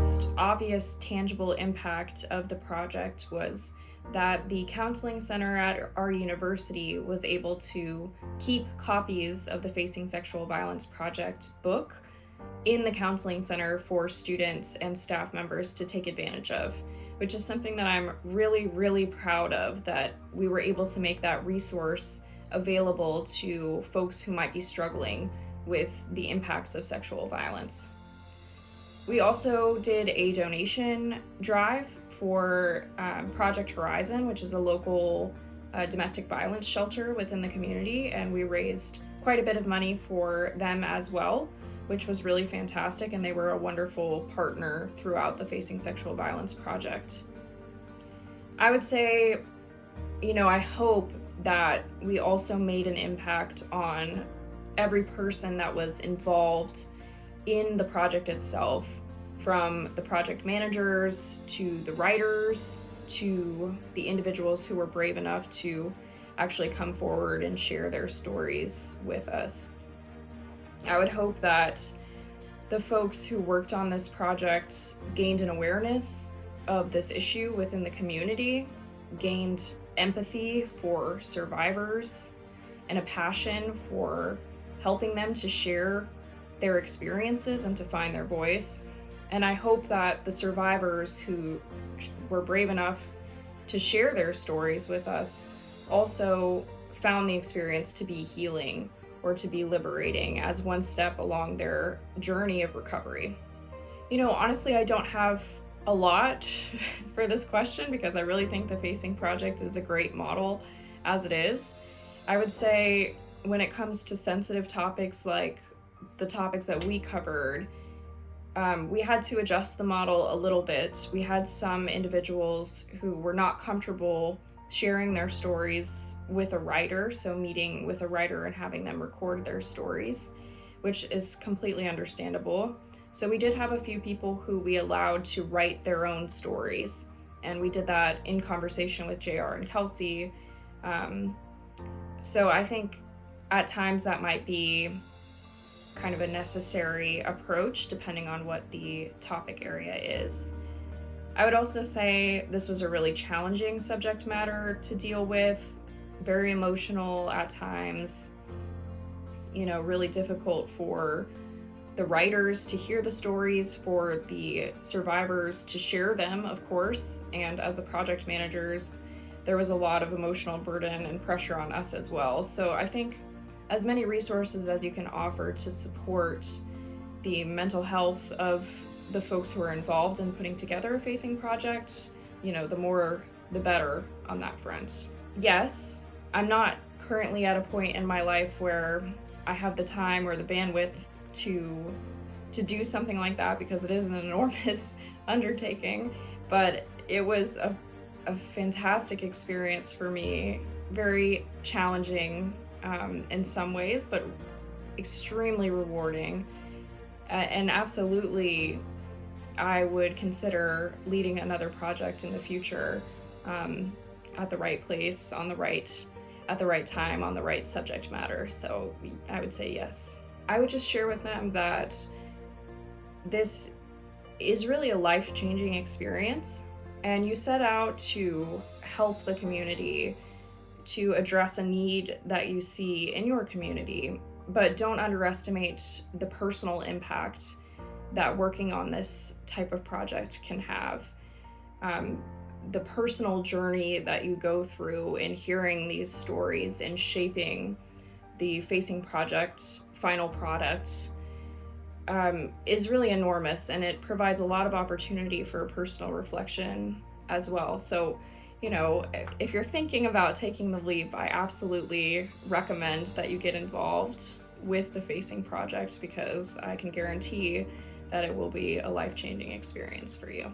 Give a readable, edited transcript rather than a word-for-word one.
most obvious tangible impact of the project was that the counseling center at our university was able to keep copies of the Facing Sexual Violence Project book in the counseling center for students and staff members to take advantage of, which is something that I'm really, really proud of, that we were able to make that resource available to folks who might be struggling with the impacts of sexual violence. We also did a donation drive for Project Horizon, which is a local domestic violence shelter within the community, and we raised quite a bit of money for them as well, which was really fantastic, and they were a wonderful partner throughout the Facing Sexual Violence project. I would say, I hope that we also made an impact on every person that was involved in the project itself, from the project managers to the writers to the individuals who were brave enough to actually come forward and share their stories with us. I would hope that the folks who worked on this project gained an awareness of this issue within the community, gained empathy for survivors, and a passion for helping them to share their experiences and to find their voice. And I hope that the survivors who were brave enough to share their stories with us also found the experience to be healing or to be liberating as one step along their journey of recovery. Honestly, I don't have a lot for this question because I really think the Facing Project is a great model as it is. I would say when it comes to sensitive topics like the topics that we covered, we had to adjust the model a little bit. We had some individuals who were not comfortable sharing their stories with a writer, so meeting with a writer and having them record their stories, which is completely understandable. So we did have a few people who we allowed to write their own stories, and we did that in conversation with JR and Kelsey. So I think at times that might be kind of a necessary approach depending on what the topic area is. I would also say this was a really challenging subject matter to deal with, very emotional at times, really difficult for the writers to hear the stories, for the survivors to share them, of course, and as the project managers, there was a lot of emotional burden and pressure on us as well. So I think as many resources as you can offer to support the mental health of the folks who are involved in putting together a Facing project, the more, the better on that front. Yes, I'm not currently at a point in my life where I have the time or the bandwidth to do something like that because it is an enormous undertaking, but it was a fantastic experience for me, very challenging in some ways, but extremely rewarding, and absolutely I would consider leading another project in the future, at the right place, at the right time, on the right subject matter. So I would say yes. I would just share with them that this is really a life-changing experience, and you set out to help the community, to address a need that you see in your community, but don't underestimate the personal impact that working on this type of project can have. The personal journey that you go through in hearing these stories and shaping the Facing Project final product is really enormous, and it provides a lot of opportunity for personal reflection as well. So, if you're thinking about taking the leap, I absolutely recommend that you get involved with the Facing Project because I can guarantee that it will be a life-changing experience for you.